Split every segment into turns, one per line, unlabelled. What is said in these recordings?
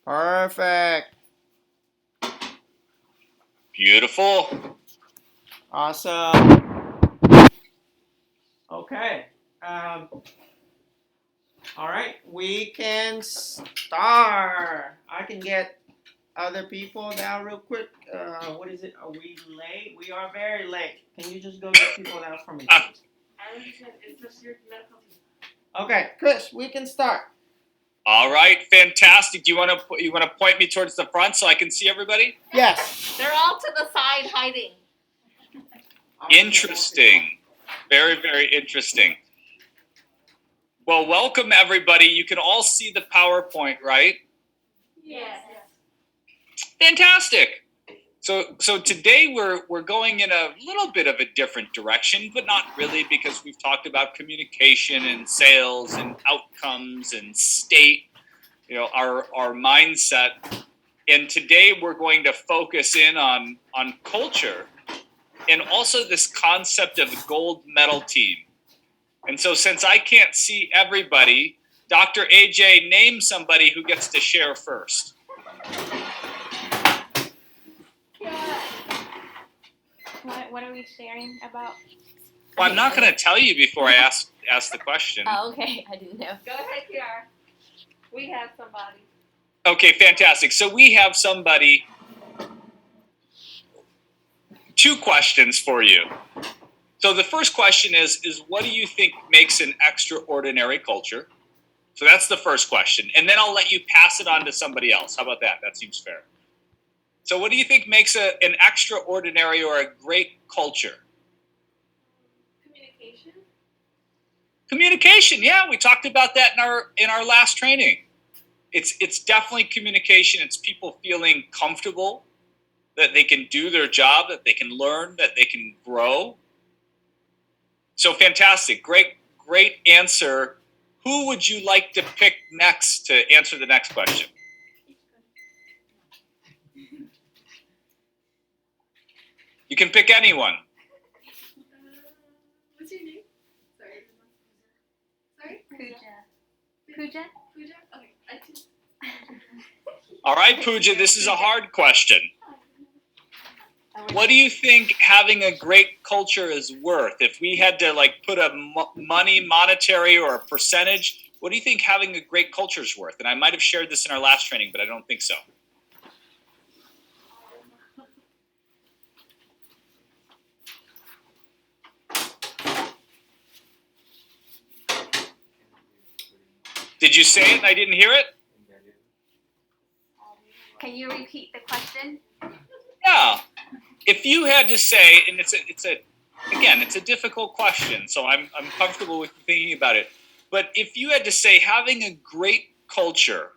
Perfect.
Beautiful.
Awesome. Okay. All right. We can start. I can get other people down real quick. What is it? Are we late? We are very late. Can you just go get people down for me, please? Okay, Chris, we can start.
All right, fantastic. Do you want to point me towards the front so I can see everybody?
Yes.
They're all to the side hiding.
Interesting. Very, very interesting. Well, welcome everybody. You can all see the PowerPoint, right?
Yes.
Fantastic. So today we're going in a little bit of a different direction, but not really, because we've talked about communication and sales and outcomes and state, our mindset. And today we're going to focus in on culture and also this concept of gold medal team. And so since I can't see everybody, Dr. AJ, name somebody who gets to share first.
What are we sharing about?
Well, I'm not going to tell you before I ask the question.
Oh, okay. I didn't know. Go ahead, Kiara. We have somebody.
Okay, fantastic. So we have somebody. Two questions for you. So the first question is what do you think makes an extraordinary culture? So that's the first question. And then I'll let you pass it on to somebody else. How about that? That seems fair. So what do you think makes an extraordinary or a great culture?
Communication.
Communication, yeah, we talked about that in our last training. It's definitely communication. It's people feeling comfortable that they can do their job, that they can learn, that they can grow. So fantastic. Great answer. Who would you like to pick next to answer the next question? You can pick anyone.
What's your name? Sorry?
Pooja?
Okay.
All right, Pooja, this is a hard question. What do you think having a great culture is worth? If we had to put a monetary or a percentage, what do you think having a great culture is worth? And I might have shared this in our last training, but I don't think so. Did you say it and I didn't hear it?
Can you repeat the question?
Yeah. If you had to say, and it's a difficult question, so I'm comfortable with thinking about it. But if you had to say having a great culture,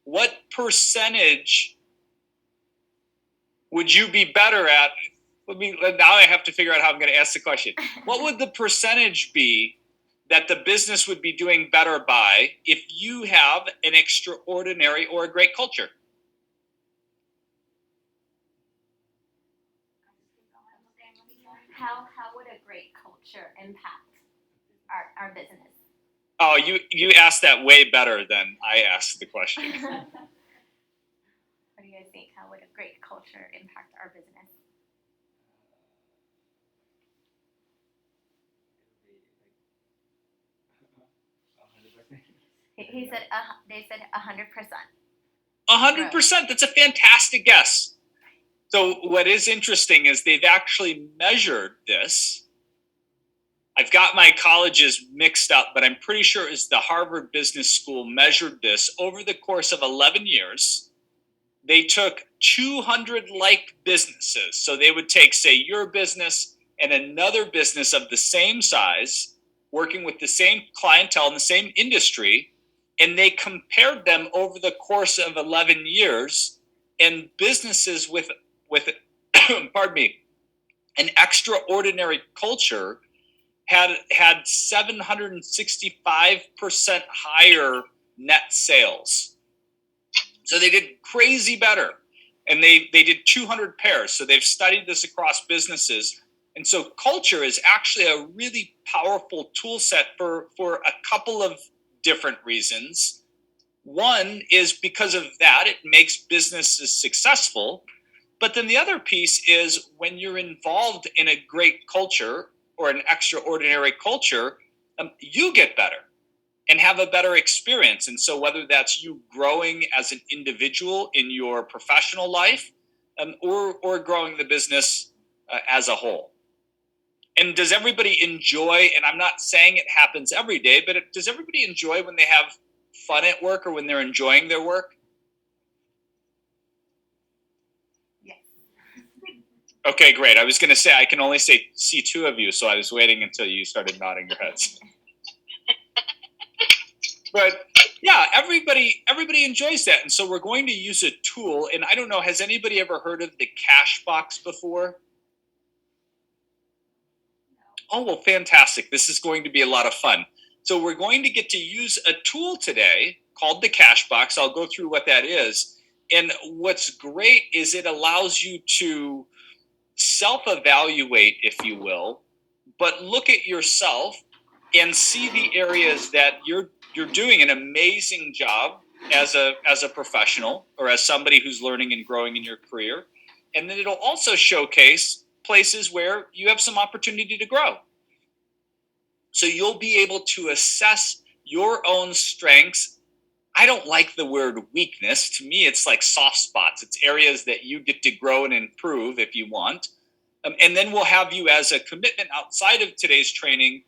what percentage would you be better at? Now I have to figure out how I'm going to ask the question. What would the percentage be that the business would be doing better by if you have an extraordinary or a great culture?
How would a great culture impact our business?
Oh, you asked that way better than I asked the question.
What do you guys think? How would a great culture impact our business? He said they said 100%.
100%. That's a fantastic guess. So what is interesting is they've actually measured this. I've got my colleges mixed up, but I'm pretty sure it's the Harvard Business School measured this over the course of 11 years. They took 200 like businesses. So they would take, say, your business and another business of the same size, working with the same clientele in the same industry, and they compared them over the course of 11 years, and businesses with pardon me, an extraordinary culture had 765% higher net sales. So they did crazy better. And they did 200 pairs. So they've studied this across businesses. And so culture is actually a really powerful tool set for a couple of different reasons. One is because of that, it makes businesses successful. But then the other piece is when you're involved in a great culture or an extraordinary culture, you get better and have a better experience. And so whether that's you growing as an individual in your professional life, or growing the business as a whole. And does everybody enjoy, and I'm not saying it happens every day, but does everybody enjoy when they have fun at work or when they're enjoying their work?
Yes.
Okay, great. I was going to say, I can only see two of you, so I was waiting until you started nodding your heads. But yeah, everybody enjoys that. And so we're going to use a tool, and I don't know, has anybody ever heard of the Cashbox before? Oh, well, fantastic. This is going to be a lot of fun. So we're going to get to use a tool today called the Cashbox. I'll go through what that is. And what's great is it allows you to self-evaluate, if you will, but look at yourself and see the areas that you're doing an amazing job as a professional or as somebody who's learning and growing in your career. And then it'll also showcase places where you have some opportunity to grow. So you'll be able to assess your own strengths. I don't like the word weakness. To me, it's like soft spots. It's areas that you get to grow and improve if you want. And then we'll have you, as a commitment outside of today's training,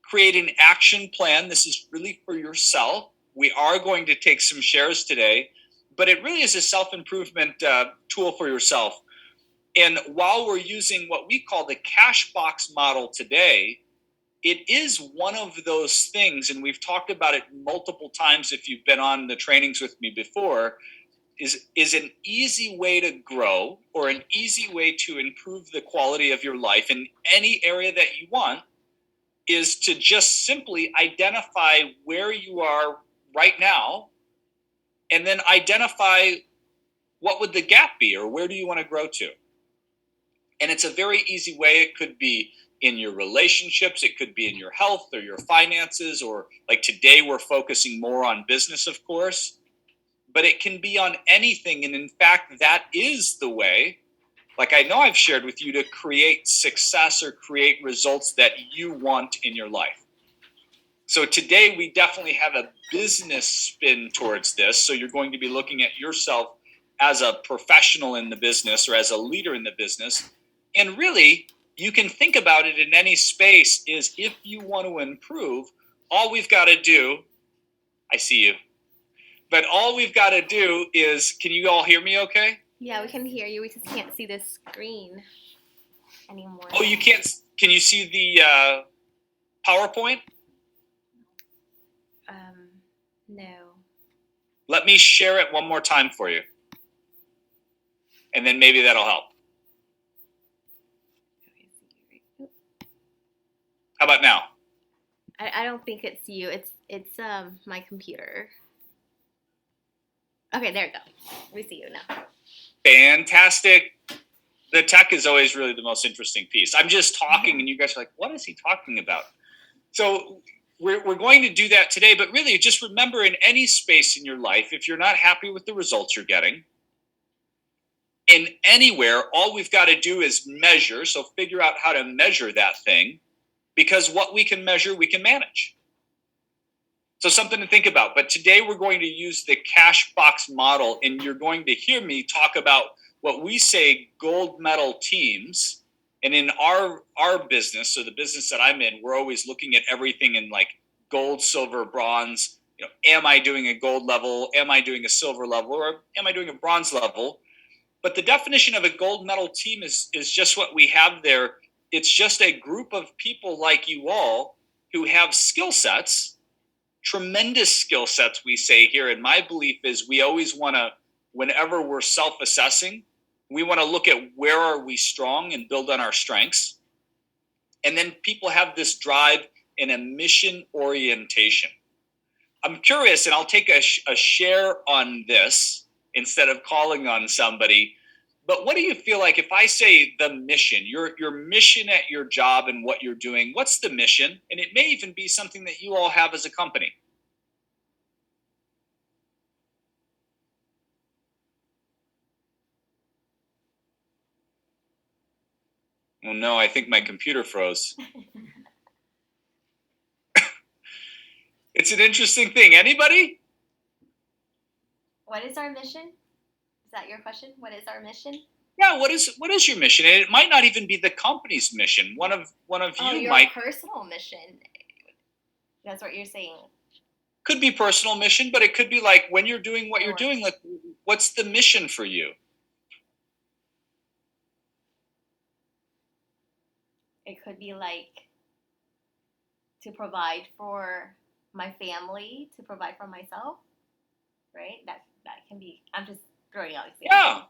create an action plan. This is really for yourself. We are going to take some shares today, but it really is a self-improvement tool for yourself. And while we're using what we call the Cashbox model today, it is one of those things, and we've talked about it multiple times if you've been on the trainings with me before, is an easy way to grow or an easy way to improve the quality of your life in any area that you want, is to just simply identify where you are right now and then identify what would the gap be or where do you want to grow to. And it's a very easy way. It could be in your relationships, it could be in your health or your finances, or like today we're focusing more on business, of course, but it can be on anything. And in fact, that is the way, like I know I've shared with you, to create success or create results that you want in your life. So today we definitely have a business spin towards this. So you're going to be looking at yourself as a professional in the business or as a leader in the business. And really, you can think about it in any space is if you want to improve, all we've got to do, I see you, but all we've got to do is, can you all hear me okay?
Yeah, we can hear you. We just can't see the screen anymore.
Oh, you can't, can you see the PowerPoint?
No.
Let me share it one more time for you. And then maybe that'll help. How about now?
I don't think it's you. It's my computer. Okay, there we go. We see you now.
Fantastic. The tech is always really the most interesting piece. I'm just talking and you guys are like, what is he talking about? So we're going to do that today, but really just remember, in any space in your life, if you're not happy with the results you're getting, in anywhere, all we've got to do is measure. So figure out how to measure that thing, because what we can measure, we can manage. So something to think about. But today we're going to use the Cashbox model, and you're going to hear me talk about what we say gold medal teams. And in our business, so the business that I'm in, we're always looking at everything in like gold, silver, bronze. You know, am I doing a gold level? Am I doing a silver level? Or am I doing a bronze level? But the definition of a gold medal team is just what we have there. It's just a group of people like you all who have skill sets, tremendous skill sets, we say here. And my belief is we always want to, whenever we're self-assessing, we want to look at where are we strong and build on our strengths. And then people have this drive and a mission orientation. I'm curious, and I'll take a share on this instead of calling on somebody. But what do you feel like if I say the mission, your mission at your job and what you're doing, what's the mission? And it may even be something that you all have as a company. Oh no, I think my computer froze. It's an interesting thing. Anybody?
What is our mission? Is that your question? What is our mission?
Yeah, what is your mission? And it might not even be the company's mission. One of
Oh,
you
your
might
personal mission. That's what you're saying.
could be personal mission, but it could be like when you're doing what you're
Or-
doing, like what's the mission for you?
It could be like to provide for my family, to provide for myself, right? That can be. I'm just throwing out examples.
Yeah.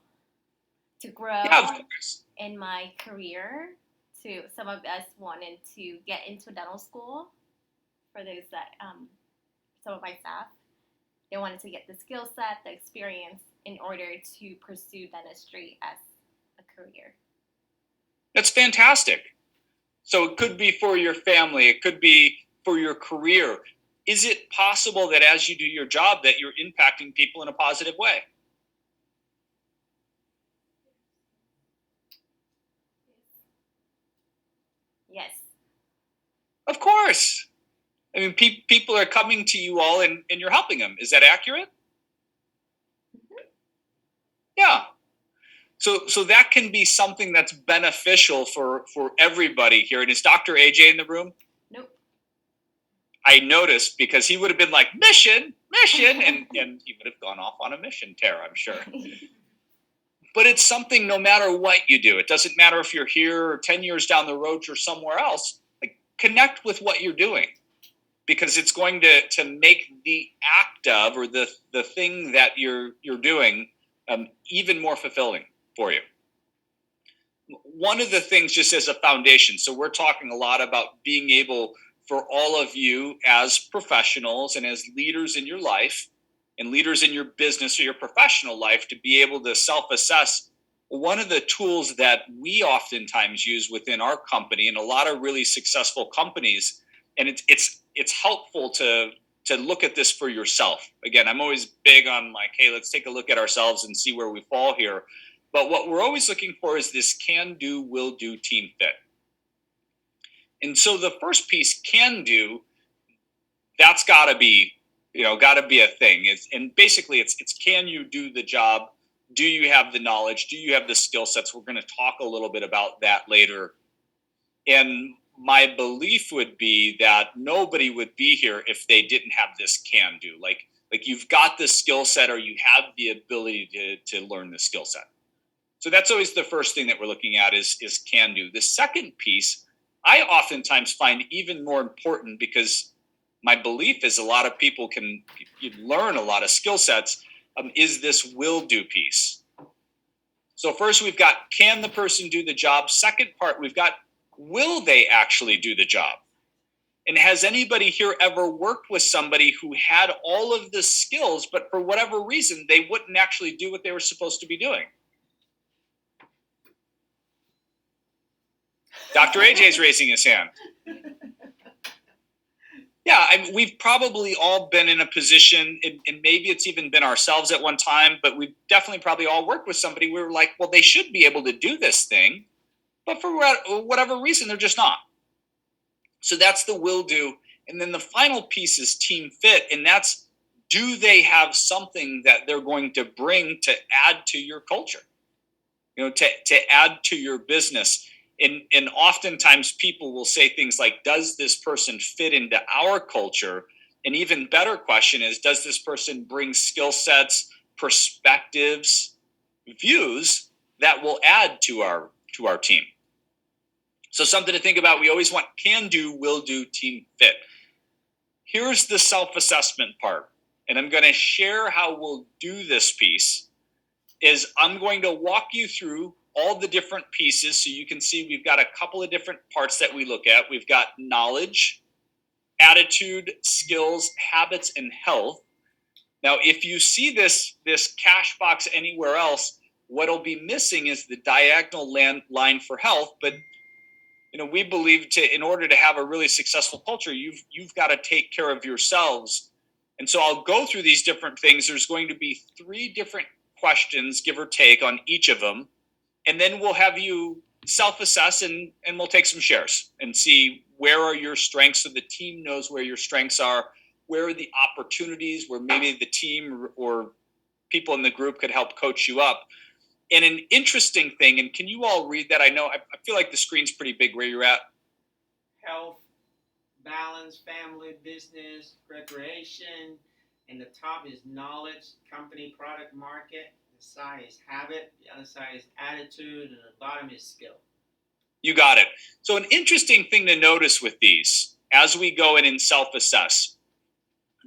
To grow
Yeah, of course.
in my career. To some of us wanted to get into dental school. For those that some of my staff, they wanted to get the skill set, the experience in order to pursue dentistry as a career.
That's fantastic. So it could be for your family, it could be for your career. Is it possible that as you do your job that you're impacting people in a positive way?
Yes.
Of course. I mean, people are coming to you all and you're helping them. Is that accurate? Yeah. So that can be something that's beneficial for everybody here. And is Dr. AJ in the room?
Nope.
I noticed because he would have been like, mission, and he would have gone off on a mission, Tara, I'm sure. But it's something no matter what you do. It doesn't matter if you're here or 10 years down the road or somewhere else. Like, connect with what you're doing because it's going to make the act of or the thing that you're doing even more fulfilling for you. One of the things just as a foundation, so we're talking a lot about being able for all of you as professionals and as leaders in your life and leaders in your business or your professional life to be able to self-assess. One of the tools that we oftentimes use within our company and a lot of really successful companies, and it's helpful to look at this for yourself. Again, I'm always big on like, hey, let's take a look at ourselves and see where we fall here. But what we're always looking for is this can do, will do, team fit. And so the first piece, can do, that's gotta be a thing. And basically it's can you do the job? Do you have the knowledge? Do you have the skill sets? We're gonna talk a little bit about that later. And my belief would be that nobody would be here if they didn't have this can do. Like you've got the skill set or you have the ability to learn the skill set. So that's always the first thing that we're looking at is can do. The second piece, I oftentimes find even more important because my belief is a lot of people can learn a lot of skill sets, is this will do piece. So first we've got, can the person do the job? Second part, we've got, will they actually do the job? And has anybody here ever worked with somebody who had all of the skills, but for whatever reason, they wouldn't actually do what they were supposed to be doing? Dr. AJ's raising his hand. Yeah, we've probably all been in a position, and maybe it's even been ourselves at one time, but we've definitely probably all worked with somebody. We were like, well, they should be able to do this thing, but for whatever reason, they're just not. So that's the will do. And then the final piece is team fit, and that's, do they have something that they're going to bring to add to your culture, to add to your business? And oftentimes people will say things like, does this person fit into our culture? An even better question is, does this person bring skill sets, perspectives, views that will add to our team? So something to think about. We always want can do, will do, team fit. Here's the self-assessment part. And I'm going to share how we'll do this piece is I'm going to walk you through all the different pieces so you can see we've got a couple of different parts that we look at. We've got knowledge, attitude, skills, habits, and health. Now, if you see this cash box anywhere else, what'll be missing is the diagonal line for health. But we believe in order to have a really successful culture, you've got to take care of yourselves. And so I'll go through these different things. There's going to be 3 different questions, give or take, on each of them. And then we'll have you self-assess and we'll take some shares and see where are your strengths so the team knows where your strengths are, where are the opportunities where maybe the team or people in the group could help coach you up. And an interesting thing, and can you all read that? I feel like the screen's pretty big where you're at.
Health, balance, family, business, recreation, and the top is knowledge, company, product, market. The side is habit, the other side is attitude, and the bottom is skill.
You got it. So an interesting thing to notice with these, as we go in and self-assess,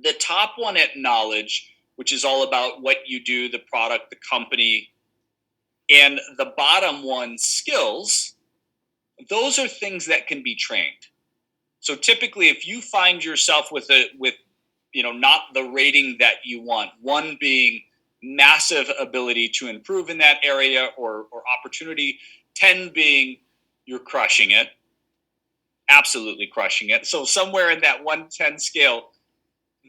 the top one at knowledge, which is all about what you do, the product, the company, and the bottom one, skills, those are things that can be trained. So typically, if you find yourself with not the rating that you want, one being massive ability to improve in that area or opportunity, 10 being you're crushing it, absolutely crushing it. So somewhere in that 1-10 scale,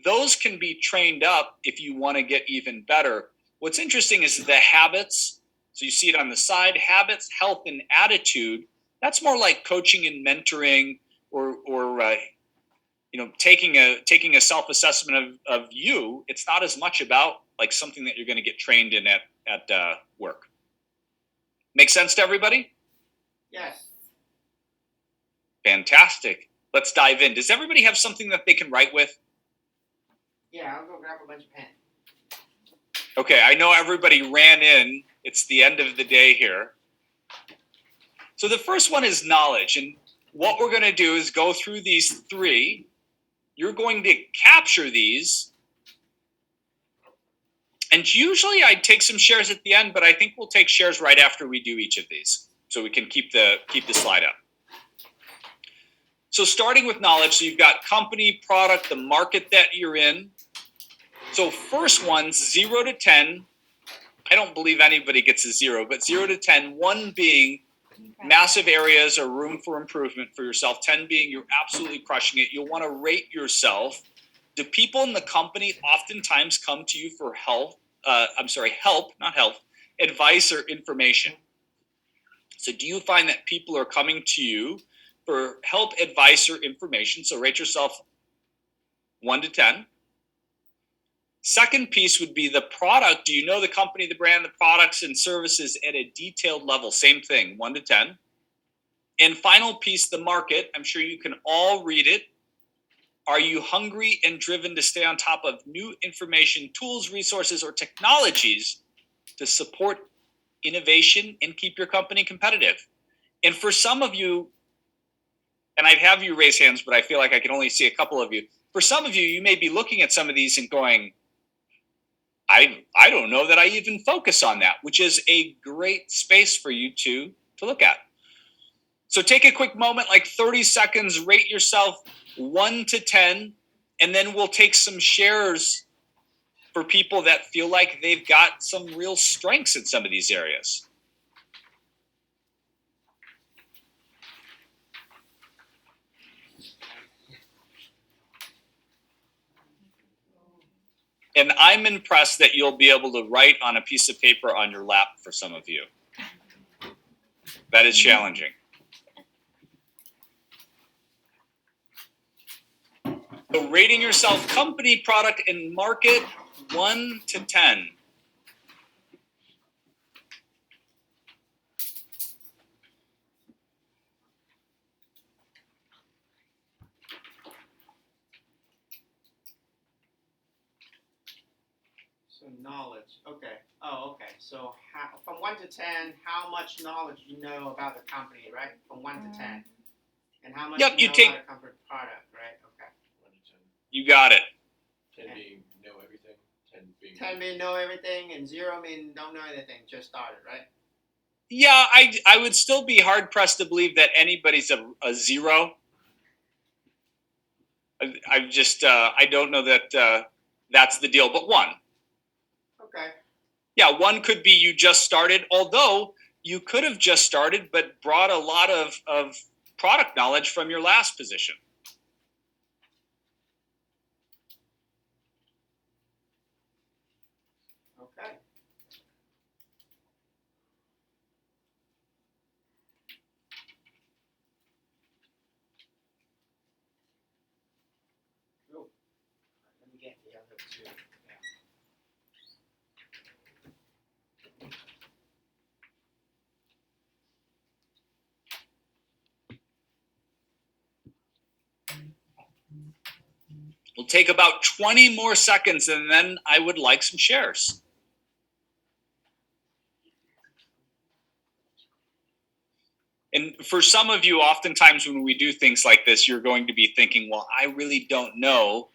those can be trained up if you want to get even better. What's interesting is the habits. So you see it on the side, habits, health, and attitude. That's more like coaching and mentoring or taking a self-assessment of you. It's not as much about like something that you're going to get trained in at work. Make sense to everybody?
Yes.
Fantastic. Let's dive in. Does everybody have something that they can write with?
Yeah, I'll go grab a bunch of pens.
Okay, I know everybody ran in. It's the end of the day here. So the first one is knowledge. And what we're going to do is go through these three. You're going to capture these. And usually I take some shares at the end, but I think we'll take shares right after we do each of these. So we can keep the slide up. So starting with knowledge, so you've got company, product, the market that you're in. So first one, 0 to 10. I don't believe anybody gets a 0, but 0 to 10, 1 being massive areas or room for improvement for yourself, 10 being you're absolutely crushing it. You'll want to rate yourself. Do people in the company oftentimes come to you for help, not health, advice or information? So do you find that people are coming to you for help, advice, or information? So rate yourself 1 to 10. Second piece would be the product. Do you know the company, the brand, the products and services at a detailed level? Same thing, 1 to 10. And final piece, the market. I'm sure you can all read it. Are you hungry and driven to stay on top of new information, tools, resources, or technologies to support innovation and keep your company competitive? And for some of you, and I'd have you raise hands, but I feel like I can only see a couple of you. For some of you, you may be looking at some of these and going, I don't know that I even focus on that, which is a great space for you to look at. So take a quick moment, like 30 seconds, rate yourself 1 to 10, and then we'll take some shares for people that feel like they've got some real strengths in some of these areas. And I'm impressed that you'll be able to write on a piece of paper on your lap for some of you. That is challenging. So rating yourself, company, product, and market, 1 to 10.
So knowledge. Okay. Oh, okay. So from 1 to 10, how much knowledge you know about the company, right? From 1 to 10. And how much
Yep,
you
you
know
take-
about the company product, right? Okay.
1 to 10.
You got it.
10 being know everything. 10 being
10 mean know everything, and 0 mean don't know anything, just started, right?
Yeah, I would still be hard pressed to believe that anybody's a 0. I just I don't know that that's the deal, but 1.
Okay.
Yeah, 1 could be you just started, although you could have just started but brought a lot of product knowledge from your last position.
Okay.
We'll take about 20 more seconds, and then I would like some shares. And for some of you, oftentimes when we do things like this, you're going to be thinking, well, I really don't know.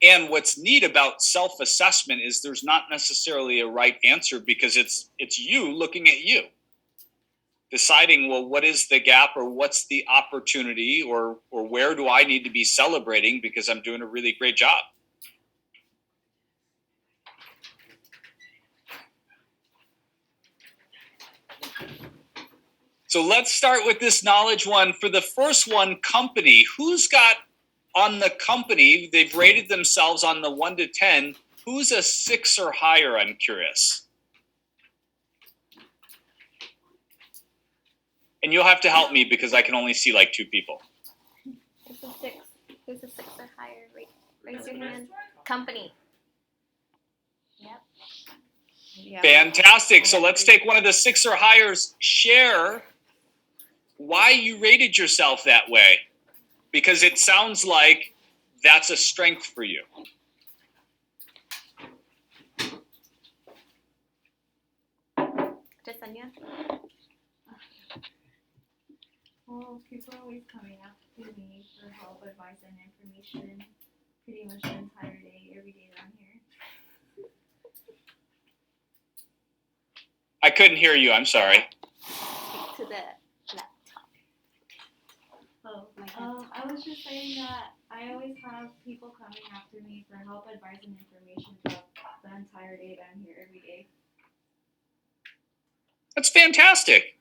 And what's neat about self-assessment is there's not necessarily a right answer, because it's you looking at you, deciding, well, what is the gap, or what's the opportunity, or where do I need to be celebrating because I'm doing a really great job. So let's start with this knowledge one. For the first one, company. Who's got on the company, they've rated themselves on the 1 to 10. Who's a 6 or higher, I'm curious? And you'll have to help me because I can only see like 2 people.
Who's a 6? Who's a 6 or higher? Raise your hand. Company. Yep. Yeah.
Fantastic. So let's take one of the 6 or highers. Share why you rated yourself that way, because it sounds like that's a strength for you.
Jasenia?
Well, people are always coming after me for help, advice, and information pretty much the entire day, every day that I'm here.
I couldn't hear you. I'm sorry.
Speak to the laptop.
Oh,
My
I was just saying that I always have people coming after me for help, advice, and information throughout the entire day that I'm here every day.
That's fantastic.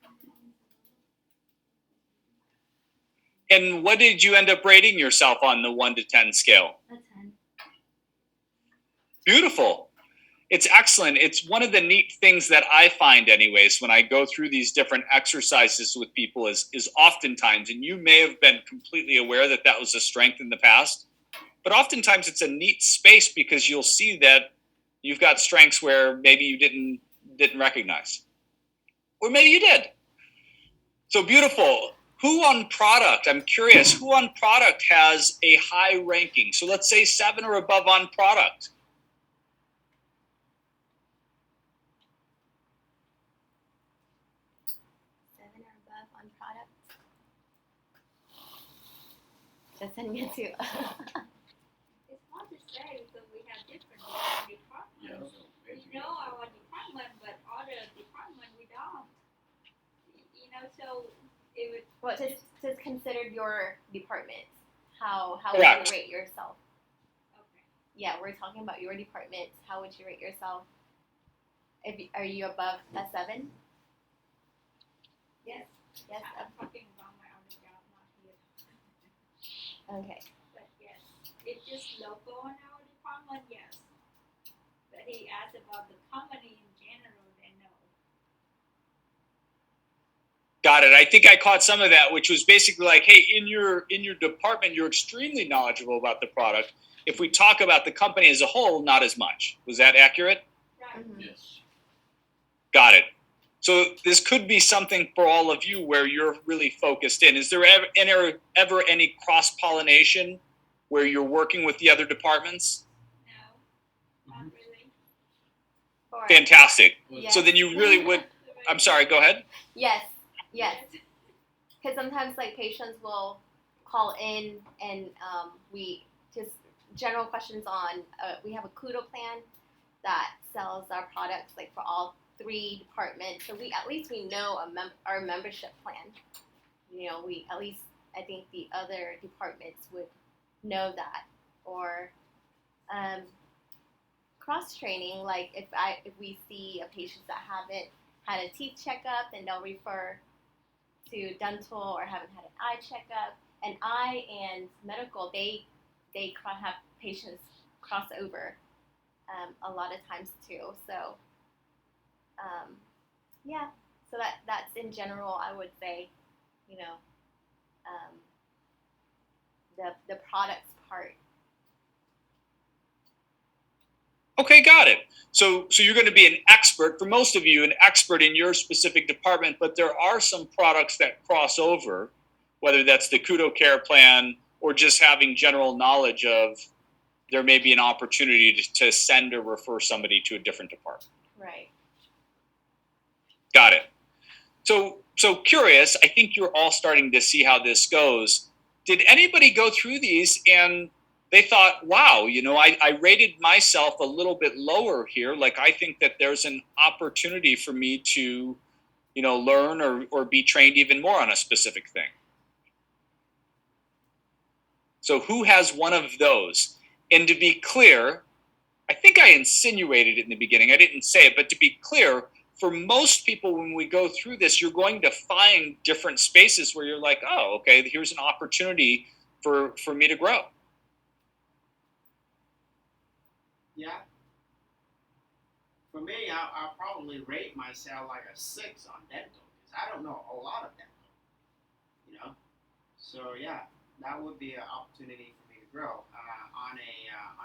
And what did you end up rating yourself on the 1 to 10 scale?
A 10.
Beautiful. It's excellent. It's one of the neat things that I find anyways when I go through these different exercises with people is oftentimes, and you may have been completely aware that that was a strength in the past, but oftentimes it's a neat space because you'll see that you've got strengths where maybe you didn't recognize. Or maybe you did. So beautiful. Who on product, I'm curious, who on product has a high ranking? So let's say 7 or above on product.
Jasenia too.
It's hard to say because we have different departments.
Yeah.
We know our department, but other department we don't. You know, so it would.
What is considered your department? How
Correct.
would you rate yourself?
Okay.
Yeah, we're talking about your department. How would you rate yourself? Are you above a 7?
Yes.
Yes.
I'm talking about my other job, not here.
Okay.
But yes, it's just local in our department, yes. But he asked about the company in general, then no.
Got it. I think I caught some of that, which was basically like, hey, in your department, you're extremely knowledgeable about the product. If we talk about the company as a whole, not as much. Was that accurate?
Right.
Mhm.
Yes.
Got it. So this could be something for all of you where you're really focused in. Is there ever any cross-pollination where you're working with the other departments?
No, not really.
Or-
Fantastic.
Yes.
So then you really would, I'm sorry, go ahead.
Yes. Yes. Because sometimes like patients will call in and we just general questions on. We have a Kudo plan that sells our products like for all 3 departments, so we at least know our membership plan. You know, we at least I think the other departments would know that. Or cross training, like if we see a patient that haven't had a teeth checkup, then they'll refer to dental, or haven't had an eye checkup. And eye and medical, they have patients cross over a lot of times too. So yeah, so that's in general, I would say, you know, the products part.
Okay, got it. So you're going to be an expert, for most of you, an expert in your specific department, but there are some products that cross over, whether that's the Kudo Care Plan or just having general knowledge of there may be an opportunity to send or refer somebody to a different department.
Right.
Got it. So curious, I think you're all starting to see how this goes. Did anybody go through these and they thought, wow, I rated myself a little bit lower here. Like, I think that there's an opportunity for me to, learn or be trained even more on a specific thing. So who has one of those? And to be clear, I think I insinuated it in the beginning. I didn't say it, but to be clear, for most people, when we go through this, you're going to find different spaces where you're like, oh, okay, here's an opportunity for me to grow.
Yeah. For me, I'll probably rate myself like a 6 on dental because I don't know a lot of dental. So yeah, that would be an opportunity for me to grow. On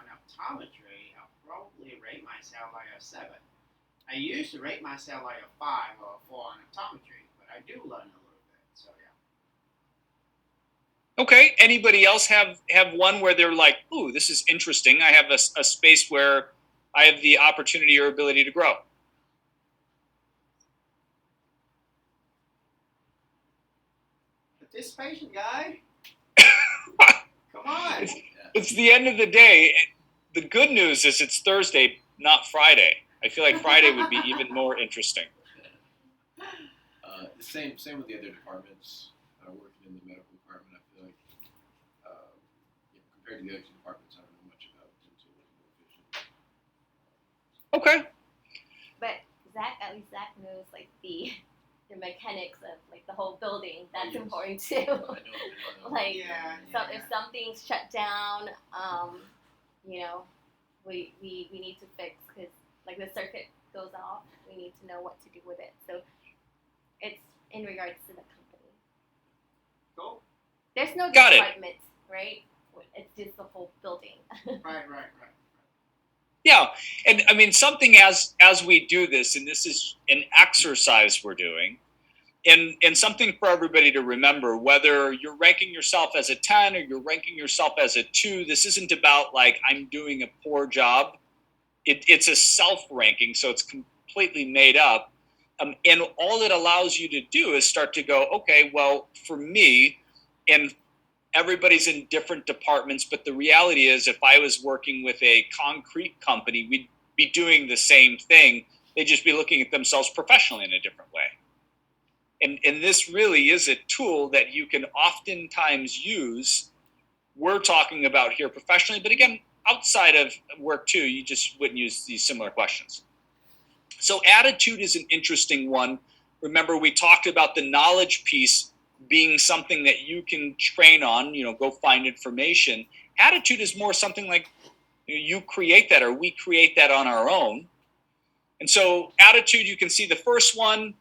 optometry, I'll probably rate myself like a 7. I used to rate myself like a 5 or a 4 on optometry, but I do learn a little bit. So yeah.
Okay. Anybody else have one where they're like, ooh, this is interesting. I have a space where I have the opportunity or ability to grow.
Participation, guy. Come on.
It's the end of the day. The good news is it's Thursday, not Friday. I feel like Friday would be even more interesting.
Same with the other departments. Working in the medical department, I feel like compared to the other two departments, I don't know much about dental and vision.
Okay.
But at least Zach knows like the mechanics of like the whole building. That's
yes.
important too.
I know.
Like,
Yeah.
so if something's shut down, we need to fix because like the circuit goes off, we need to know what to do with it. So it's in regards to the company.
Cool.
There's no
Got it.
department, right? It's just the whole building.
Right.
Yeah. And I mean, something as we do this, and this is an exercise we're doing, and something for everybody to remember, whether you're ranking yourself as a 10 or you're ranking yourself as a 2, this isn't about like, I'm doing a poor job. It's a self-ranking, so it's completely made up. And all it allows you to do is start to go, okay, well, for me, and everybody's in different departments, but the reality is if I was working with a concrete company, we'd be doing the same thing. They'd just be looking at themselves professionally in a different way. And this really is a tool that you can oftentimes use. We're talking about here professionally, but again, outside of work too, you just wouldn't use these similar questions. So attitude is an interesting one. Remember, we talked about the knowledge piece being something that you can train on, go find information. Attitude is more something like you create that or we create that on our own. And so attitude, you can see the first one.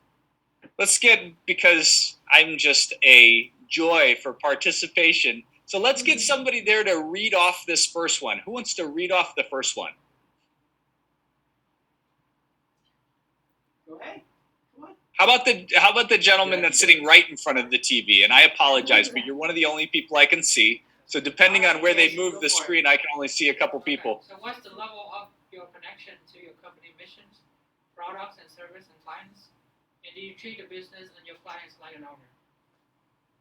Let's get, because I'm just a joy for participation. So let's get somebody there to read off this first one. Who wants to read off the first one?
Go ahead. Come on.
How about the gentleman that's sitting right in front of the TV? And I apologize, but you're one of the only people I can see. So depending on where they move the screen, I can only see a couple people.
So what's the level of your connection to your company missions, products and service and clients? And do you treat the business and your clients like an owner?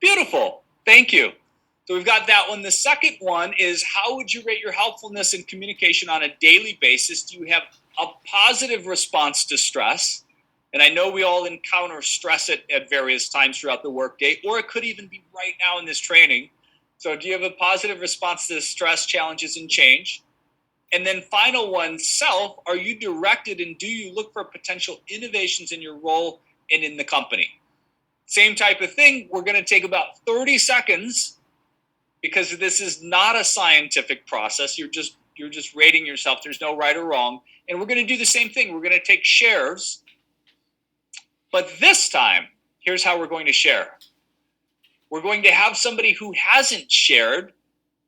Beautiful. Thank you. So we've got that one. The second one is, how would you rate your helpfulness in communication on a daily basis? Do you have a positive response to stress? And I know we all encounter stress at various times throughout the workday, or it could even be right now in this training. So do you have a positive response to stress, challenges, and change? And then final one, self, are you directed and do you look for potential innovations in your role and in the company? Same type of thing. We're going to take about 30 seconds because this is not a scientific process. You're just rating yourself. There's no right or wrong. And we're going to do the same thing. We're going to take shares. But this time, here's how we're going to share. We're going to have somebody who hasn't shared,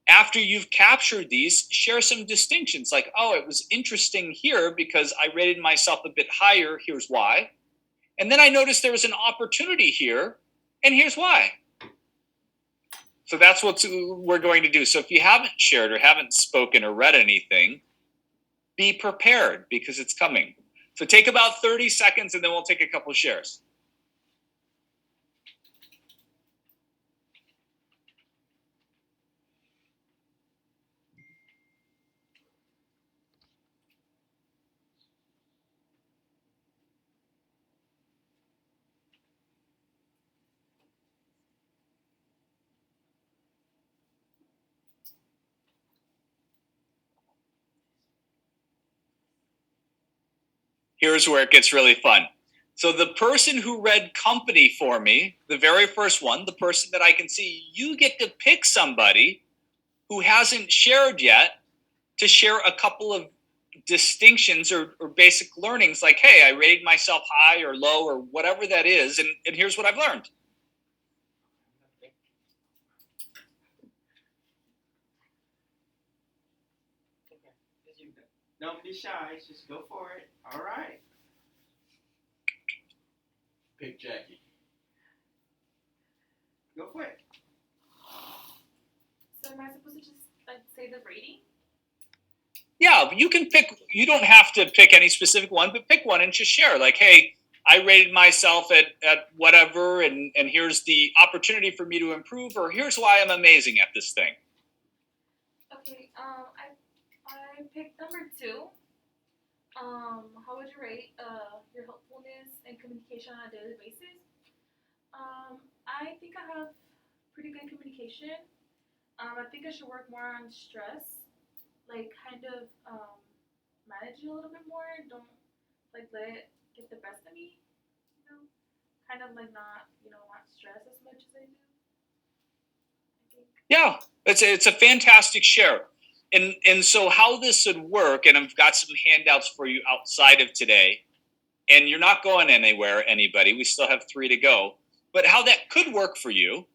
after you've captured these, share some distinctions like, oh, it was interesting here because I rated myself a bit higher. Here's why. And then I noticed there was an opportunity here, and here's why. So that's what we're going to do. So if you haven't shared or haven't spoken or read anything, be prepared because it's coming. So take about 30 seconds and then we'll take a couple of shares. Here's where it gets really fun. So the person who read company for me, the very first one, the person that I can see, you get to pick somebody who hasn't shared yet to share a couple of distinctions or basic learnings like, hey, I rated myself high or low or whatever that is. And here's what I've learned.
Don't be shy. Just go for it. All right.
Pick Jackie.
Go for it.
So am I supposed to just like say the rating?
Yeah, you can pick, you don't have to pick any specific one, but pick one and just share. Like, hey, I rated myself at whatever, and here's the opportunity for me to improve, or here's why I'm amazing at this thing.
Okay, I picked number 2. How would you rate your helpfulness and communication on a daily basis? I think I have pretty good communication. I think I should work more on stress, like kind of manage it a little bit more. Don't like let it get the best of me, you know. Kind of like not stress as much as I do. I think.
Yeah, it's a fantastic share. And so how this would work, and I've got some handouts for you outside of today, and you're not going anywhere, anybody. We still have 3 to go. But how that could work for you,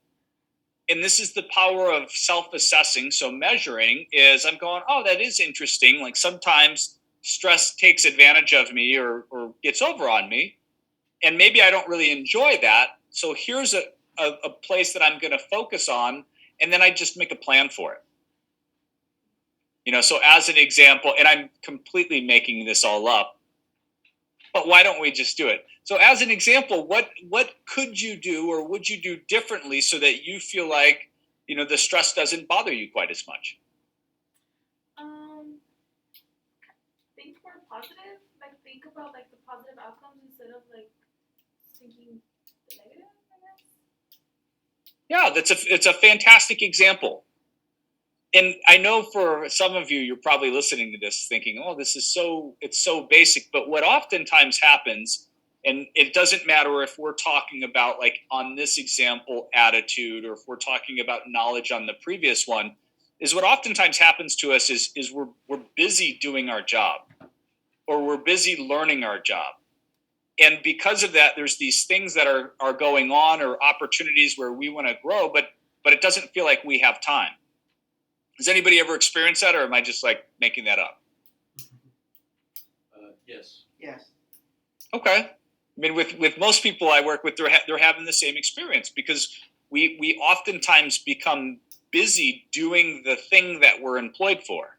and this is the power of self-assessing, so measuring, is I'm going, oh, that is interesting. Like sometimes stress takes advantage of me or gets over on me, and maybe I don't really enjoy that. So here's a place that I'm going to focus on, and then I just make a plan for it. So as an example, and I'm completely making this all up, but why don't we just do it? So as an example, what could you do or would you do differently so that you feel like, the stress doesn't bother you quite as much?
Think more positive. Like think about like the positive outcomes instead of like thinking the negative, I guess.
Yeah, it's a fantastic example. And I know for some of you, you're probably listening to this thinking, oh, it's so basic. But what oftentimes happens, and it doesn't matter if we're talking about like on this example, attitude, or if we're talking about knowledge on the previous one, is what oftentimes happens to us is we're busy doing our job or we're busy learning our job. And because of that, there's these things that are going on or opportunities where we want to grow, but it doesn't feel like we have time. Has anybody ever experienced that, or am I just like making that up?
Yes.
Yes.
Okay. I mean, with most people I work with, they're having the same experience because we oftentimes become busy doing the thing that we're employed for.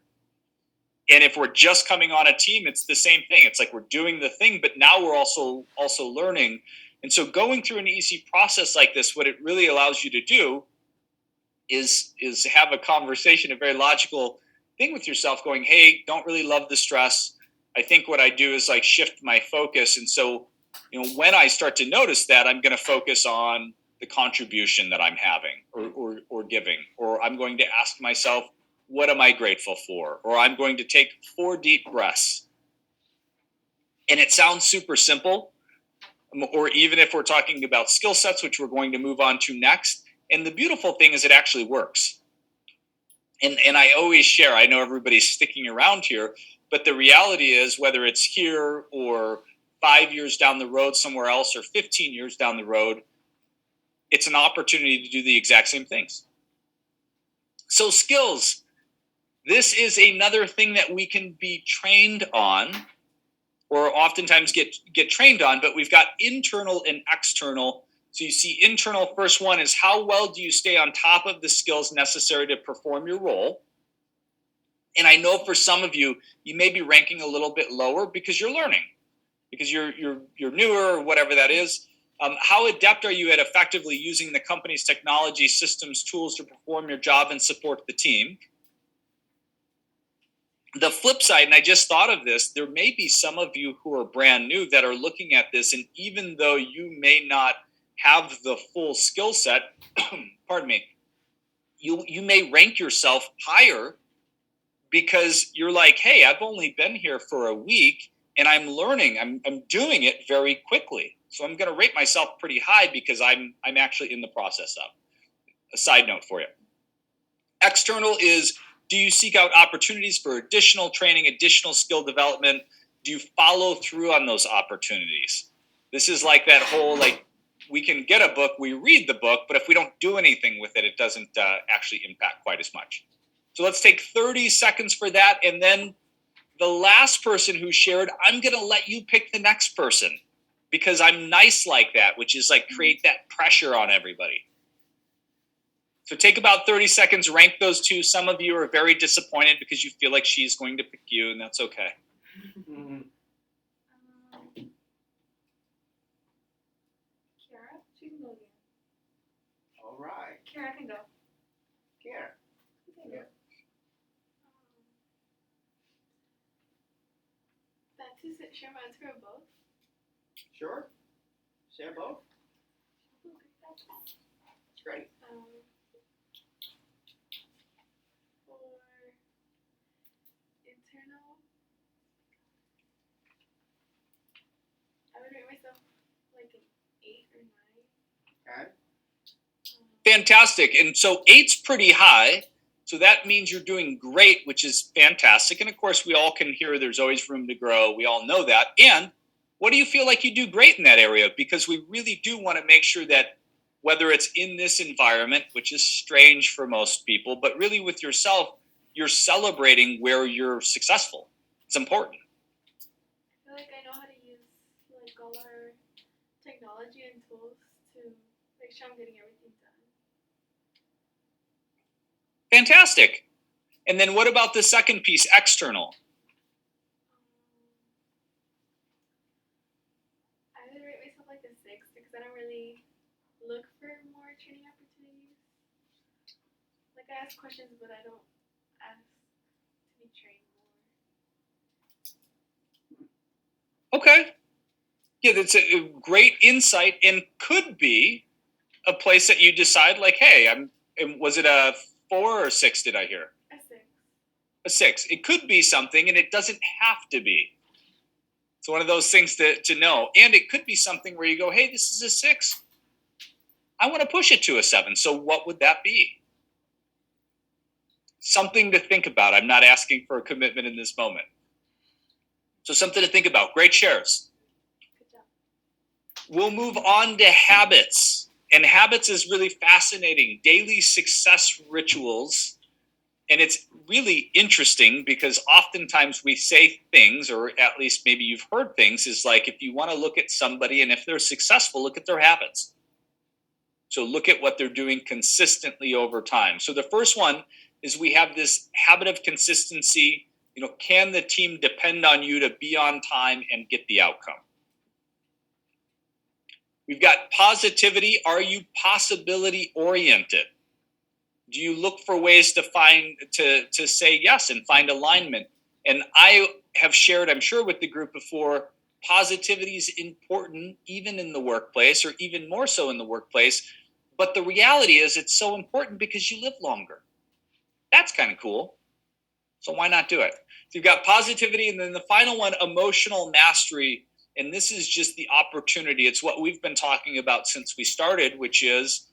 And if we're just coming on a team, it's the same thing. It's like we're doing the thing, but now we're also learning. And so going through an easy process like this, what it really allows you to do is have a conversation, a very logical thing with yourself going, hey, don't really love the stress. I think what I do is like shift my focus. And so, when I start to notice that, I'm going to focus on the contribution that I'm having or giving, or I'm going to ask myself, what am I grateful for? Or I'm going to take 4 deep breaths. And it sounds super simple. Or even if we're talking about skill sets, which we're going to move on to next. And the beautiful thing is it actually works. And I always share, I know everybody's sticking around here, but the reality is whether it's here or 5 years down the road somewhere else or 15 years down the road, it's an opportunity to do the exact same things. So skills, this is another thing that we can be trained on or oftentimes get trained on, but we've got internal and external So you see internal, first one is how well do you stay on top of the skills necessary to perform your role? And I know for some of you, you may be ranking a little bit lower because you're learning, because you're newer or whatever that is. How adept are you at effectively using the company's technology, systems, tools to perform your job and support the team? The flip side, and I just thought of this, there may be some of you who are brand new that are looking at this, and even though you may not have the full skill set, pardon me, you may rank yourself higher because you're like, hey, I've only been here for a week and I'm learning, I'm doing it very quickly. So I'm going to rate myself pretty high because I'm actually in the process of. A side note for you. External is, do you seek out opportunities for additional training, additional skill development? Do you follow through on those opportunities? This is like that whole, like, we can get a book, we read the book, but if we don't do anything with it, it doesn't actually impact quite as much. So let's take 30 seconds for that. And then the last person who shared, I'm going to let you pick the next person because I'm nice like that, which is like create that pressure on everybody. So take about 30 seconds, rank those two. Some of you are very disappointed because you feel like she's going to pick you, and that's okay.
Kiara, she can go again.
All right.
Kiara can go.
Kiara. Yeah.
That's share my answer of both.
Sure. Share both.
That's
Great.
for internal, I would rate myself like an 8 or 9.
Okay.
Fantastic. And so 8's pretty high. So that means you're doing great, which is fantastic. And of course, we all can hear there's always room to grow. We all know that. And what do you feel like you do great in that area? Because we really do want to make sure that whether it's in this environment, which is strange for most people, but really with yourself, you're celebrating where you're successful. It's important.
I feel like I know how to use like all our technology and tools to make sure I'm getting everything done.
Fantastic. And then what about the second piece, external?
I would rate myself like a 6 because I don't really look for more training opportunities. Like I ask questions, but I don't ask to be trained more.
Okay. Yeah, that's a great insight and could be a place that you decide like, hey, was it a 4 or 6 did I hear?
A 6.
A 6. It could be something and it doesn't have to be. It's one of those things to know. And it could be something where you go, hey, this is a 6. I want to push it to a 7. So what would that be? Something to think about. I'm not asking for a commitment in this moment. So something to think about. Great shares.
Good job.
We'll move on to habits. And habits is really fascinating. Daily success rituals. And it's really interesting because oftentimes we say things, or at least maybe you've heard things, is like if you want to look at somebody and if they're successful, look at their habits. So look at what they're doing consistently over time. So the first one is we have this habit of consistency. You know, can the team depend on you to be on time and get the outcome? We've got positivity. Are you possibility oriented? Do you look for ways to to say yes and find alignment? And I have shared, I'm sure, with the group before, positivity is important even in the workplace, or even more so in the workplace. But the reality is it's so important because you live longer. That's kind of cool. So why not do it? So you've got positivity, and then the final one, emotional mastery. And this is just the opportunity. It's what we've been talking about since we started, which is,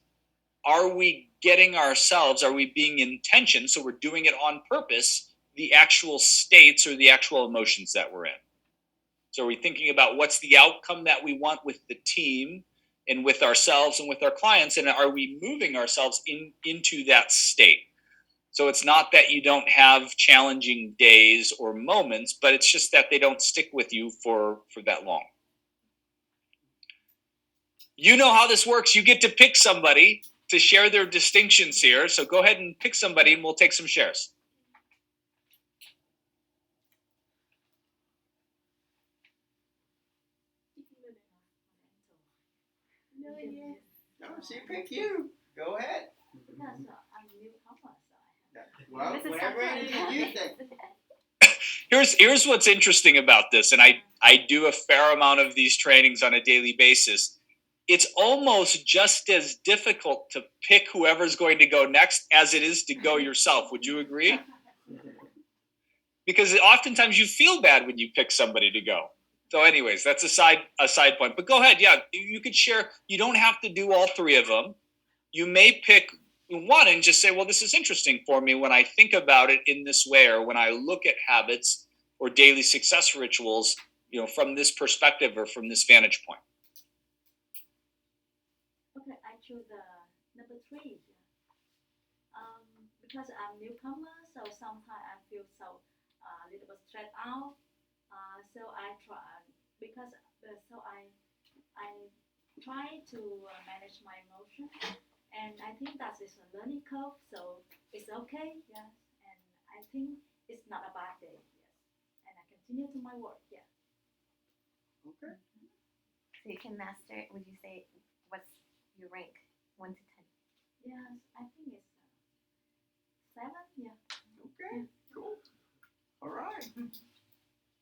are we getting ourselves, are we being intention, so we're doing it on purpose, the actual states or the actual emotions that we're in? So are we thinking about what's the outcome that we want with the team and with ourselves and with our clients, and are we moving ourselves into that state? So it's not that you don't have challenging days or moments, but it's just that they don't stick with you for that long. You know how this works. You get to pick somebody to share their distinctions here. So go ahead and pick somebody and we'll take some shares.
Millionaire.
No, she picked you. Go ahead.
Because I'm newcomer, so
Well,
This is
whatever
something-
you think.
Here's what's interesting about this, and I do a fair amount of these trainings on a daily basis. It's almost just as difficult to pick whoever's going to go next as it is to go yourself. Would you agree? Because oftentimes you feel bad when you pick somebody to go. So anyways, that's a side point. But go ahead, yeah, you could share. You don't have to do all three of them. You may pick one and just say, well, this is interesting for me when I think about it in this way, or when I look at habits or daily success rituals, from this perspective or from this vantage point.
okay, I choose the number 3. Because I'm newcomer, so sometimes I feel so a little bit stressed out. So I try because so I try to manage my emotion, and I think that is a learning curve. So it's okay, yes. And I think it's not a bad day, yes. And I continue to my work, yeah.
Okay.
So you can master. Would you say what's your rank, 1 to 10?
Yes, I think it's 7, yeah.
Okay. Cool. All right.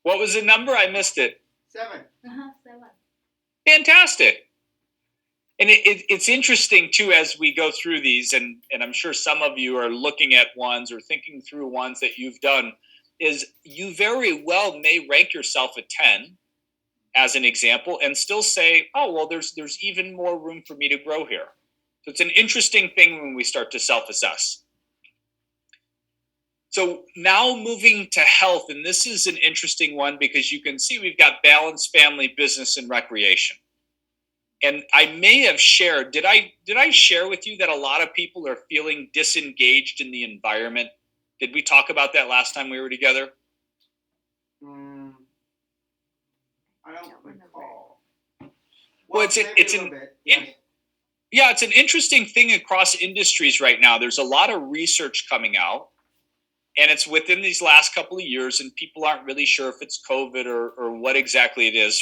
What was the number? I missed it.
7.
7.
Fantastic. And it's interesting too, as we go through these, and I'm sure some of you are looking at ones or thinking through ones that you've done, is you very well may rank yourself a 10 as an example and still say, oh, well, there's even more room for me to grow here. So it's an interesting thing when we start to self-assess. So now moving to health, and this is an interesting one because you can see we've got balance, family, business, and recreation. And I may have shared, did I share with you that a lot of people are feeling disengaged in the environment? Did we talk about that last time we were together?
I don't recall.
Well, it's
maybe a little bit. Yes.
Yeah, it's an interesting thing across industries right now. There's a lot of research coming out, and it's within these last couple of years, and people aren't really sure if it's COVID or what exactly it is,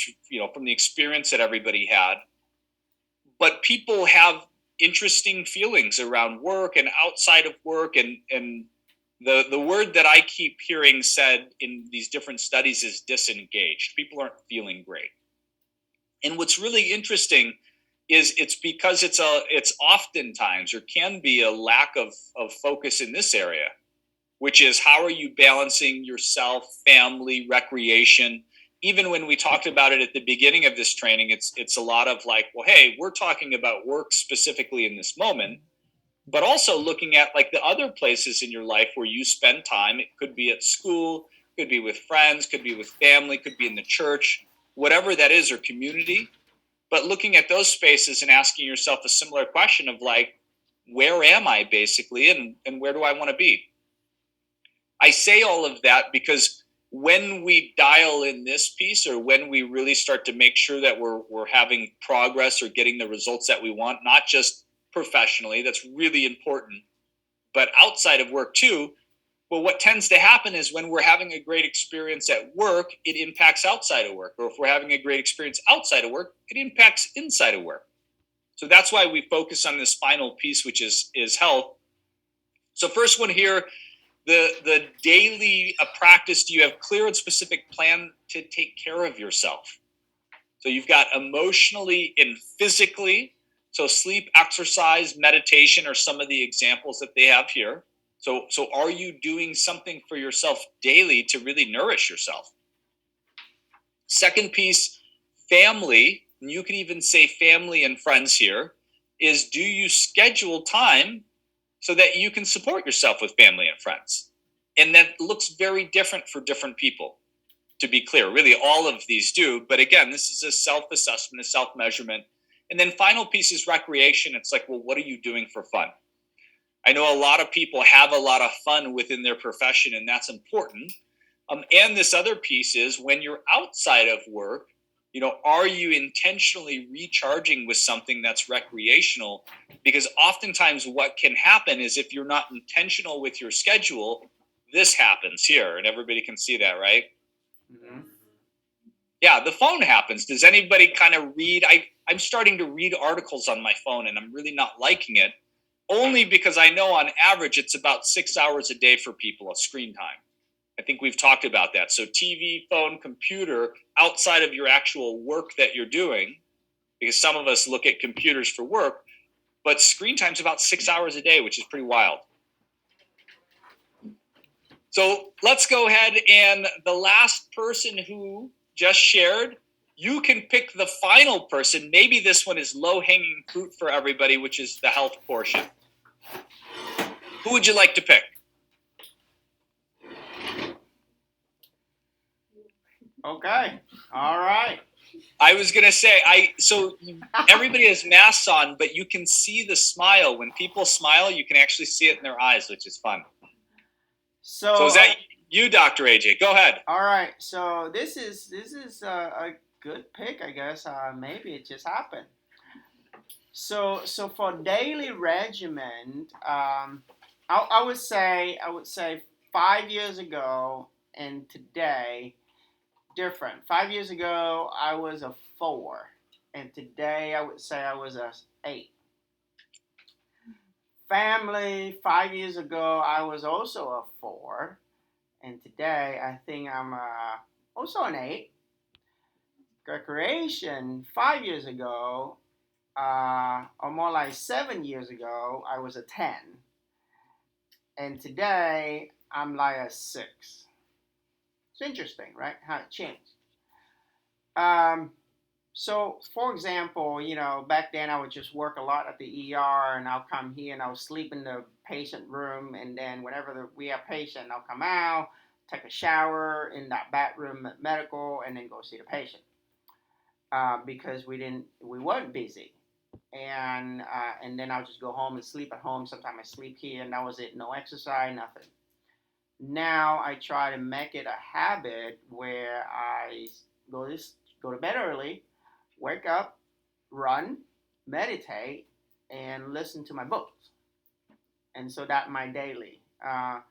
from the experience that everybody had. But people have interesting feelings around work and outside of work, and the word that I keep hearing said in these different studies is disengaged. People aren't feeling great. And what's really interesting is it's because it's oftentimes or can be a lack of focus in this area, which is how are you balancing yourself, family, recreation. Even when we talked about it at the beginning of this training, it's a lot of like, well, hey, we're talking about work specifically in this moment, but also looking at like the other places in your life where you spend time. It could be at school, could be with friends, could be with family, could be in the church, whatever that is, or community. But looking at those spaces and asking yourself a similar question of like, where am I basically, and where do I want to be? I say all of that because when we dial in this piece, or when we really start to make sure that we're having progress or getting the results that we want, not just professionally, that's really important, but outside of work too. Well, what tends to happen is when we're having a great experience at work, it impacts outside of work. Or if we're having a great experience outside of work, it impacts inside of work. So that's why we focus on this final piece, which is health. So first one here, the daily practice. Do you have clear and specific plan to take care of yourself? So you've got emotionally and physically. So sleep, exercise, meditation are some of the examples that they have here. So are you doing something for yourself daily to really nourish yourself? Second piece, family, and you can even say family and friends here, is do you schedule time so that you can support yourself with family and friends? And that looks very different for different people, to be clear. Really, all of these do. But again, this is a self-assessment, a self-measurement. And then final piece is recreation. It's like, well, what are you doing for fun? I know a lot of people have a lot of fun within their profession, and that's important. And this other piece is when you're outside of work, You know, are you intentionally recharging with something that's recreational? Because oftentimes what can happen is if you're not intentional with your schedule, this happens here, and everybody can see that, right?
Mm-hmm.
Yeah, the phone happens. Does anybody kind of read? I'm starting to read articles on my phone, and I'm really not liking it, only because I know on average it's about 6 hours a day for people of screen time. I think we've talked about that. So TV, phone, computer, outside of your actual work that you're doing, because some of us look at computers for work, but screen time's about 6 hours a day, which is pretty wild. So let's go ahead, and the last person who just shared, you can pick the final person. Maybe this one is low-hanging fruit for everybody, which is the health portion. Who would you like to pick?
Okay. All right.
I was going to say, so everybody has masks on, but you can see the smile. When people smile, you can actually see it in their eyes, which is fun. So is that you, Dr. AJ? Go ahead.
All right. So this is a good pick, I guess. Maybe it just happened. So for daily regimen, I would say 5 years ago and today, different. 5 years ago, I was a 4, and today I would say I was a 8. Family, 5 years ago, I was also a 4, and today I think I'm also an 8. Recreation, 5 years ago, or more like 7 years ago, I was a 10, and today I'm like a 6. It's interesting, right? How it changed. So, for example, you know, back then I would just work a lot at the ER, and I'll come here and I'll sleep in the patient room, and then whenever we have patient, I'll come out, take a shower in that bathroom at medical, and then go see the patient. Because we weren't busy, and then I'll just go home and sleep at home. Sometimes I sleep here, and that was it. No exercise, nothing. Now I try to make it a habit where I go to bed early, wake up, run, meditate, and listen to my books. And so that's my daily. I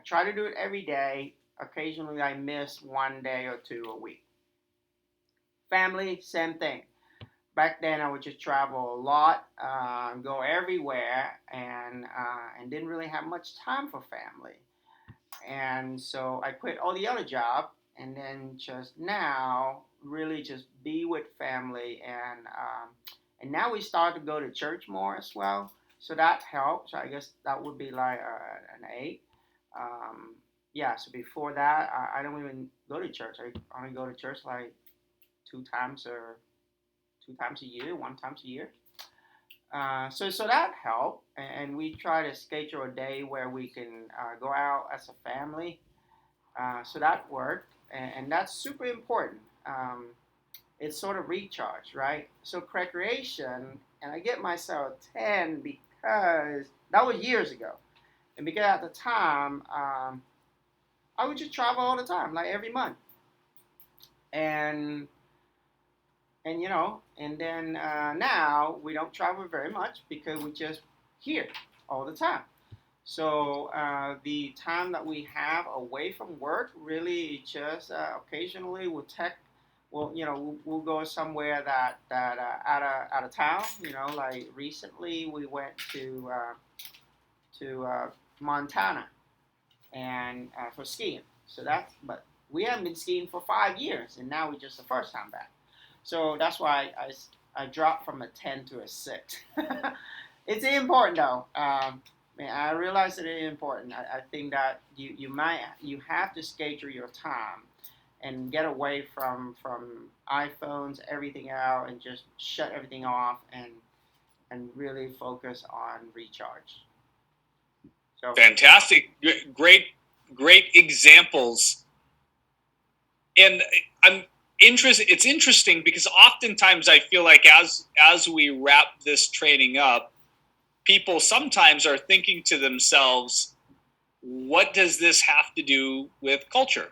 try to do it every day. Occasionally I miss 1 day or 2 a week. Family, same thing. Back then I would just travel a lot, go everywhere, and didn't really have much time for family. And so I quit all the other jobs, and then just now really just be with family, and now we start to go to church more as well, so that helps. I guess that would be like an 8. So before that I don't even go to church. I only go to church like 2 times a year, 1 time a year. So that helped, and we try to schedule a day where we can go out as a family. So that worked, and that's super important. It's sort of recharge, right? So recreation, and I get myself a 10 because that was years ago, and because at the time I would just travel all the time, like every month, and you know, and then now we don't travel very much because we're just here all the time. So the time that we have away from work really just occasionally we'll go somewhere that out of town. You know, like recently we went to Montana and for skiing. But we haven't been skiing for 5 years, and now we're just the first time back. So that's why I dropped from a 10 to a 6. It's important though. I realize that it is important. I think that you have to schedule your time and get away from iPhones, everything out, and just shut everything off and really focus on recharge. So
Fantastic, great examples. And I'm interested. It's interesting because oftentimes I feel like as we wrap this training up, people sometimes are thinking to themselves, what does this have to do with culture?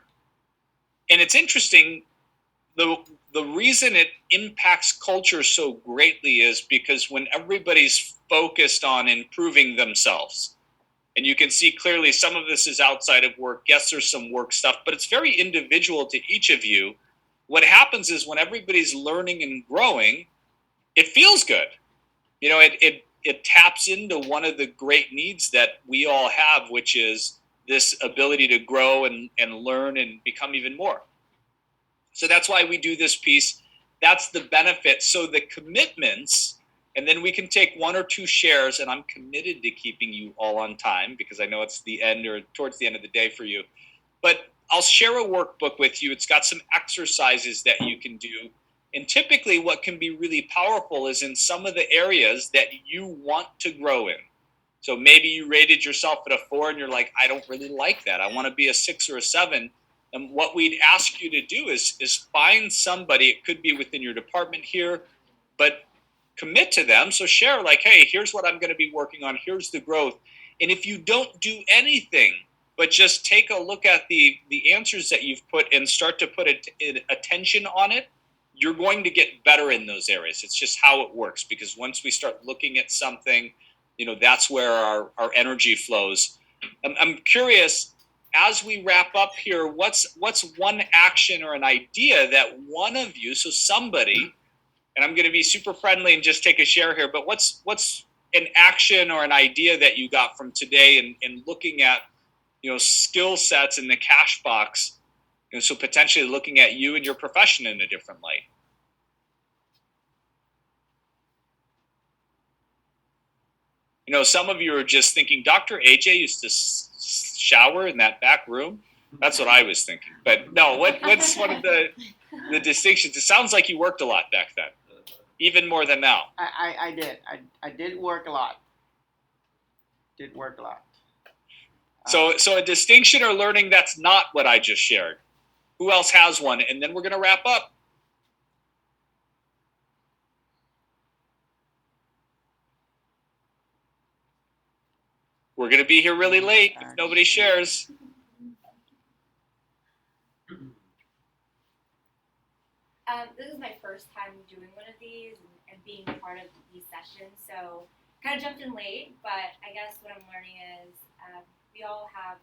And it's interesting, the the reason it impacts culture so greatly is because when everybody's focused on improving themselves, and you can see clearly some of this is outside of work. Yes, there's some work stuff, but it's very individual to each of you. What happens is when everybody's learning and growing, it feels good. You know, it taps into one of the great needs that we all have, which is this ability to grow and learn and become even more. So that's why we do this piece. That's the benefit. So the commitments, and then we can take one or two shares, and I'm committed to keeping you all on time because I know it's the end or towards the end of the day for you. But I'll share a workbook with you. It's got some exercises that you can do. And typically what can be really powerful is in some of the areas that you want to grow in. So maybe you rated yourself at a 4 and you're like, I don't really like that. I want to be a 6 or a 7. And what we'd ask you to do is find somebody, it could be within your department here, but commit to them. So share like, hey, here's what I'm going to be working on. Here's the growth. And if you don't do anything, but just take a look at the answers that you've put and start to put attention on it, you're going to get better in those areas. It's just how it works, because once we start looking at something, you know, that's where our energy flows. I'm curious, as we wrap up here, what's one action or an idea that one of you, so somebody, and I'm going to be super friendly and just take a share here, but what's an action or an idea that you got from today and looking at, you know, skill sets in the cash box, and so potentially looking at you and your profession in a different light? You know, some of you are just thinking, Dr. AJ used to shower in that back room. That's what I was thinking. But no, what's one of the distinctions? It sounds like you worked a lot back then, even more than now.
I did. I did work a lot. So
a distinction or learning that's not what I just shared. Who else has one? And then we're going to wrap up. We're going to be here really late if nobody shares.
This is my first time doing one of these and being part of these sessions, so kind of jumped in late, but I guess what I'm learning is we all have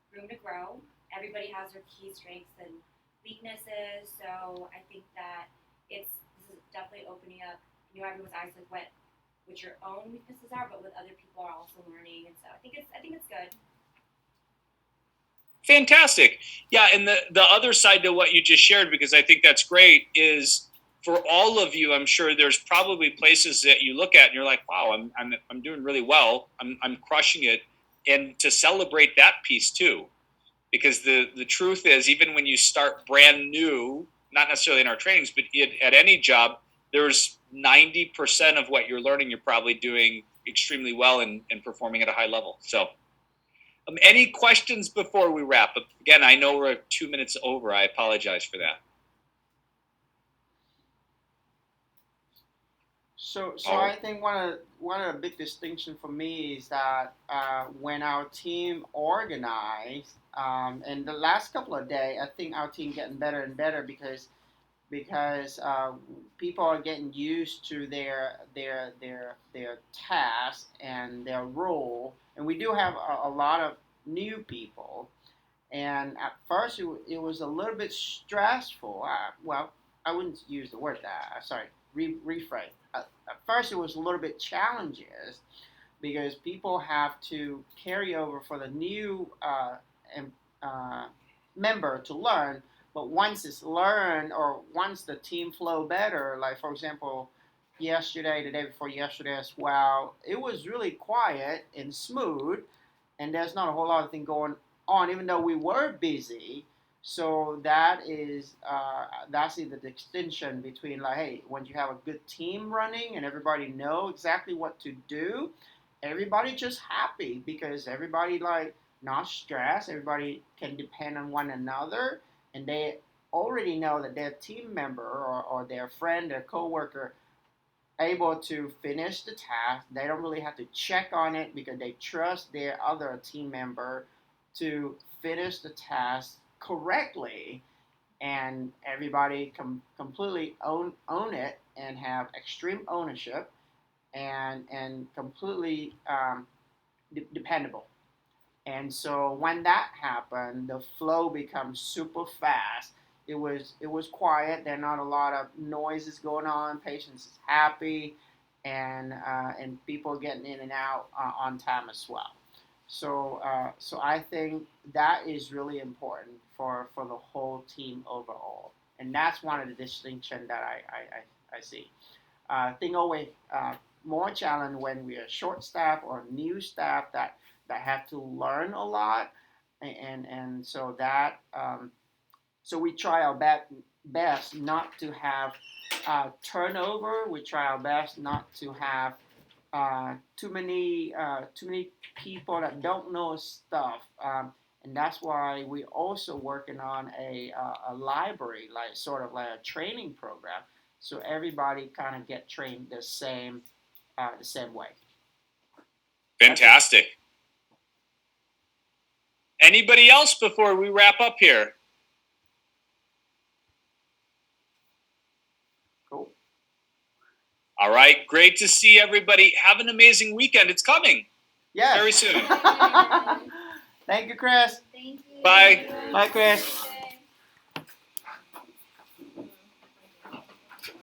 room to grow. Everybody has their key strengths and weaknesses, so I think that this is definitely opening up, you know, everyone's eyes like what your own weaknesses are, but what other people are also learning, and so I think it's good.
Fantastic. Yeah, and the other side to what you just shared, because I think that's great, is for all of you, I'm sure there's probably places that you look at and you're like, wow, I'm doing really well. I'm crushing it. And to celebrate that piece too. Because the truth is, even when you start brand new, not necessarily in our trainings, but at any job, there's 90% of what you're learning, you're probably doing extremely well and performing at a high level. So any questions before we wrap up? Again, I know we're 2 minutes over. I apologize for that.
So I think one of the big distinction for me is that when our team organized, and the last couple of days, I think our team getting better and better because people are getting used to their task and their role, and we do have a lot of new people. And at first, it was a little bit stressful. Well, I wouldn't use the word that. Sorry, rephrase. At first, it was a little bit challenges because people have to carry over for the new member to learn. But once it's learned, or once the team flow better, like for example, yesterday, the day before yesterday as well, it was really quiet and smooth, and there's not a whole lot of thing going on, even though we were busy. So that's the distinction between like, hey, when you have a good team running and everybody know exactly what to do, everybody just happy because everybody like not stressed. Everybody can depend on one another, and they already know that their team member or their friend, their coworker, able to finish the task. They don't really have to check on it because they trust their other team member to finish the task correctly. and everybody completely own it and have extreme ownership and completely dependable. And so when that happened, the flow becomes super fast. It was quiet. There are not a lot of noises going on. Patients is happy, and people getting in and out on time as well. So I think that is really important for the whole team overall, and that's one of the distinctions that I see. Thing always more challenge when we are short staff or new staff that have to learn a lot, and so that so we try our best not to have turnover. We try our best not to have too many people that don't know stuff. And that's why we also working on a library, like sort of like a training program, so everybody kind of get trained the same way.
Fantastic. Anybody else before we wrap up here?
Cool.
All right. Great to see everybody. Have an amazing weekend. It's coming
Yes.
very soon.
Thank you, Chris.
Thank you.
Bye.
Bye, Chris.